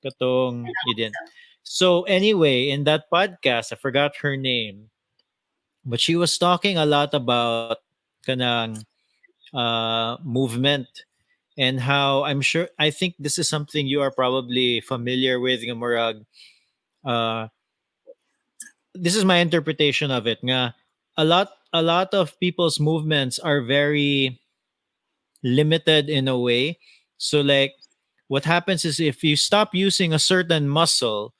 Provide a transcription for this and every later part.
Katong you didn't. So anyway, in that podcast, I forgot her name, but she was talking a lot about kanang movement and how I think this is something you are probably familiar with nga murag uh this is my interpretation of it nga a lot of people's movements are very limited in a way. So like what happens is if you stop using a certain muscle,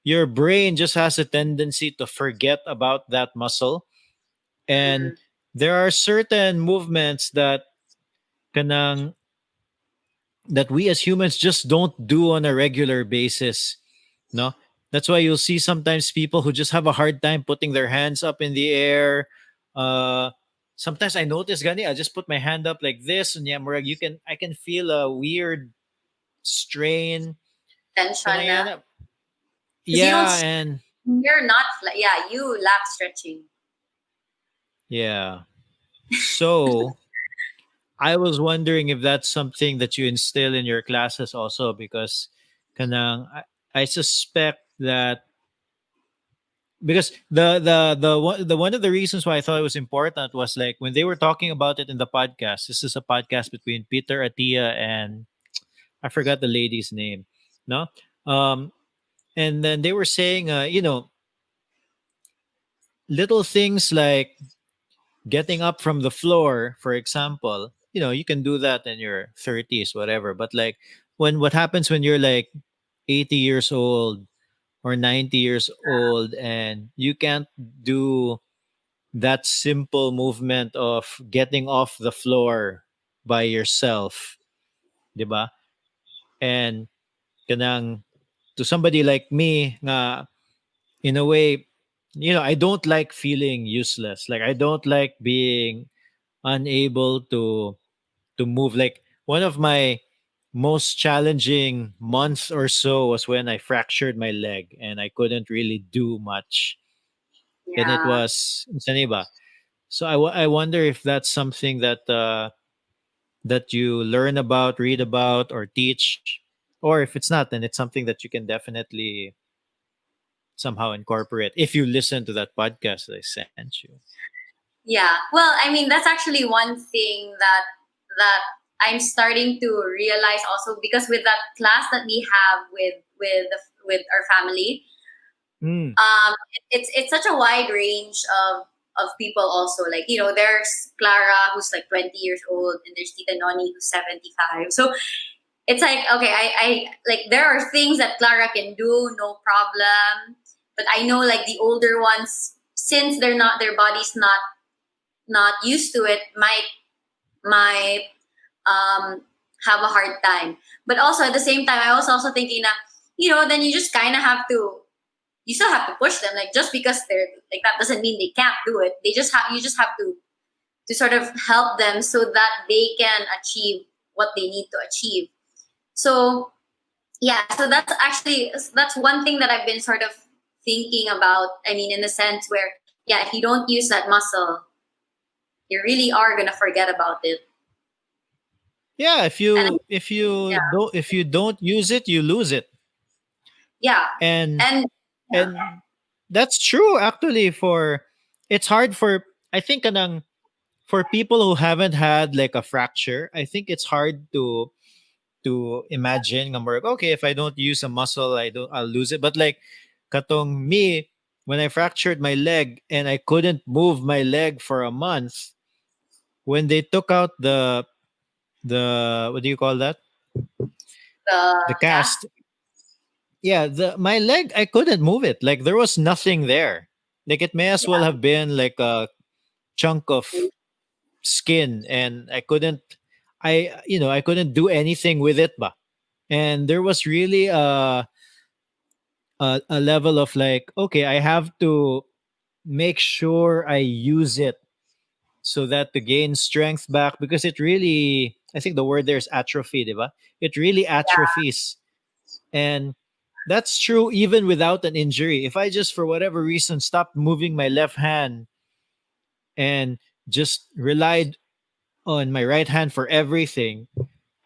your brain just has a tendency to forget about that muscle. And Mm-hmm. there are certain movements kanang that we as humans just don't do on a regular basis. No? That's why you'll see sometimes people who just have a hard time putting their hands up in the air. Uh Sometimes I notice gani, I just put my hand up like this and yeah, murag, I can feel a weird strain. Tension na. Kanayana. Because you don't, Yeah, and you're not, yeah, you lack stretching. yeah. So I was wondering if that's something that you instill in your classes also because kanang I suspect that because the one of the reasons why I thought it was important was like when they were talking about it in the podcast. This is a podcast between Peter Atia and I forgot the lady's name. No, um, and then they were saying, little things like getting up from the floor, for example. You can do that in your 30s, whatever. But like what happens when you're like 80 years old or 90 years old and you can't do that simple movement of getting off the floor by yourself, 'di ba? And kanang to somebody like me nga in a way, I don't like feeling useless. Like I don't like being unable to move. Like one of my most challenging months or so was when I fractured my leg and I couldn't really do much. And it Yeah. was saniba. So I wonder if that's something that you learn about, read about, or teach, or if it's not, then it's something that you can definitely somehow incorporate if you listen to that podcast that I sent you. Yeah. Well, I mean, that's actually one thing that I'm starting to realize also, because with that class that we have with our family, Mm. it's such a wide range of people also. Like, there's Clara who's like 20 years old, and there's Tita Noni who's 75. So it's like, okay, I like, there are things that Clara can do, no problem. But I know, like, the older ones, since their body's not used to it, might have a hard time. But also at the same time, I was also thinking that, then you just kind of have to, you still have to push them. Like, just because they're like that doesn't mean they can't do it. You just have to sort of help them so that they can achieve what they need to achieve. So yeah, so that's one thing that I've been sort of thinking about. I mean, in the sense where, yeah, if you don't use that muscle, you really are gonna forget about it. Yeah, And yeah, if you don't use it, you lose it. yeah, And and yeah, and that's true actually for it's hard for I think kanang for people who haven't had like a fracture, I think it's hard to imagine nga murag, okay, if I don't use a muscle, I'll lose it. But like katong me when I fractured my leg and I couldn't move my leg for a month, when they took out the what do you call that? The yeah, cast. Yeah, the my leg I couldn't move it. Like there was nothing there. Like it may as well yeah, have been like a chunk of skin and I couldn't do anything with it ba. And there was really a level of like okay, I have to make sure I use it so that to gain strength back because it really I think the word there is atrophy, diba? It really atrophies. And that's true even without an injury. If I just for whatever reason stopped moving my left hand and just relied on my right hand for everything,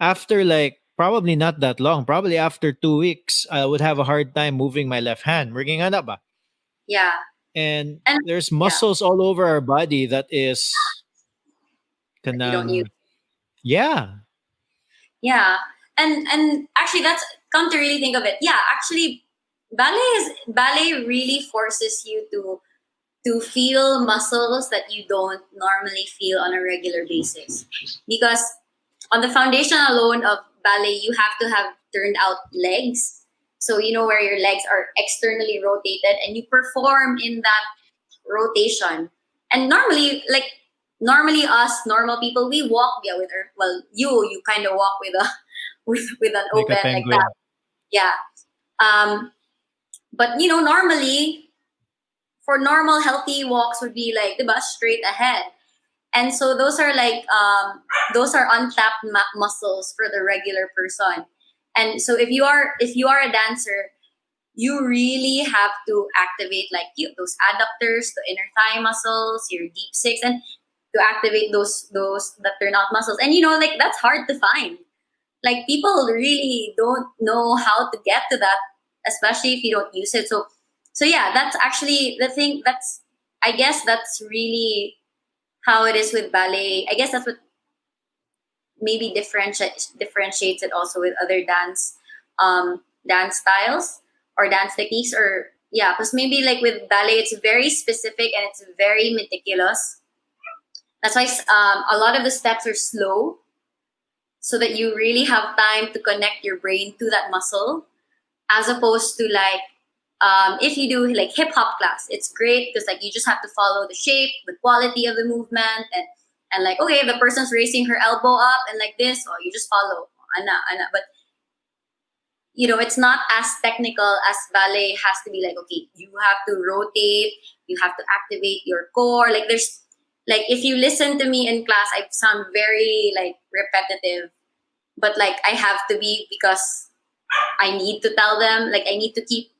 after like probably not that long. Probably after 2 weeks, I would have a hard time moving my left hand. Working on ba? Yeah. And And there's yeah, muscles all over our body that is that you don't use. kanang yeah. Yeah. And actually that's, come to really think of it. Yeah, actually ballet really forces you to feel muscles that you don't normally feel on a regular basis. Because on the foundation alone of ballet, you have to have turned out legs. So you know where your legs are externally rotated and you perform in that rotation. And normally us normal people, we walk, yeah, with our, well, you kind of walk with a with an Like a open like that. penguin. Yeah. Um but normally for normal healthy walks would be like the bus straight ahead. And so those are like those are untapped muscles for the regular person. And so if you are a dancer, you really have to activate like those adductors, the inner thigh muscles, your deep six, and to activate those that turnout muscles. And like that's hard to find. Like people really don't know how to get to that, especially if you don't use it. So yeah, that's actually the thing. I guess that's really how it is with ballet. I guess that's what maybe differentiates it also with other dance styles or dance techniques, or yeah, because maybe like with ballet it's very specific and it's very meticulous. That's why a lot of the steps are slow, so that you really have time to connect your brain to that muscle, as opposed to like if you do like hip hop class, it's great because like you just have to follow the shape, the quality of the movement, and like okay, the person's raising her elbow up and like this, or you just follow, ana, ana. But it's not as technical as ballet has to be. Like okay, you have to rotate, you have to activate your core. Like there's like if you listen to me in class, I sound very like repetitive, but like I have to be, because I need to tell them, like I need to keep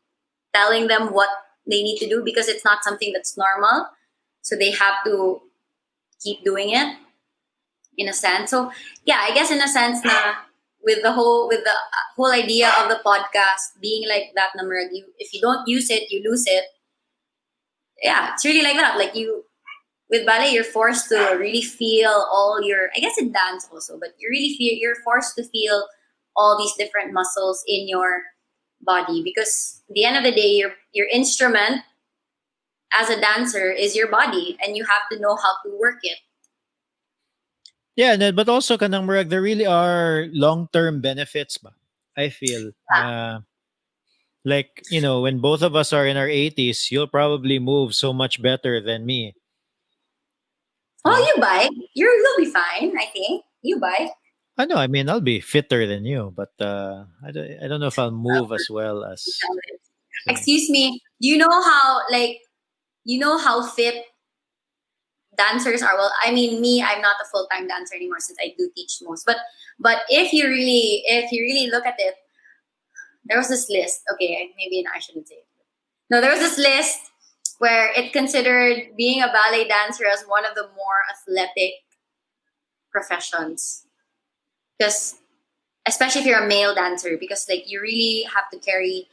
telling them what they need to do, because it's not something that's normal. So they have to keep doing it in a sense. So yeah, I guess in a sense na with the whole idea of the podcast being like that, number, you if you don't use it, you lose it. Yeah, it's really like that. Like you with ballet, you're forced to really feel all your, I guess in dance also, but you're forced to feel all these different muscles in your body, because at the end of the day, your instrument as a dancer is your body, and you have to know how to work it. Yeah, and then, but also kanang murag, there really are long-term benefits ba. I feel like, when both of us are in our 80s, you'll probably move so much better than me. Oh, No? you bike, you'll be fine. I think you bike. I know, I mean, I'll be fitter than you, but I don't know if I'll move as well as so. Excuse me. You know how fit dancers are. Well, I mean, me, I'm not a full time dancer anymore since I do teach most. But if you really look at it, there was this list. Okay, maybe I shouldn't say it. No, there was this list where it considered being a ballet dancer as one of the more athletic professions. Because especially if you're a male dancer, because like you have to carry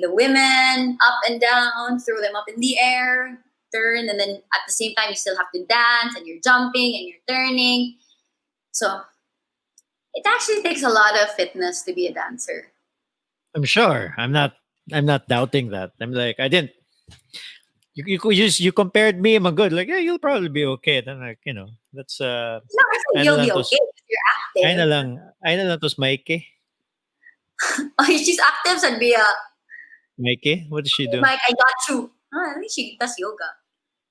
the women up and down, throw them up in the air, turn, and then at the same time you still have to dance and you're jumping and you're turning. So it actually takes a lot of fitness to be a dancer. I'm sure. I'm not doubting that. I'm like, I didn't you compared me, I'm good. Like, yeah, you'll probably be okay. Then like, that's No, I think ano you'll be lang okay tos if you're ay na active. lang ay na lang tos Mikey. Oh, she's active, so be a Mikey, what does she do? like I got you. Oh, I think she does yoga.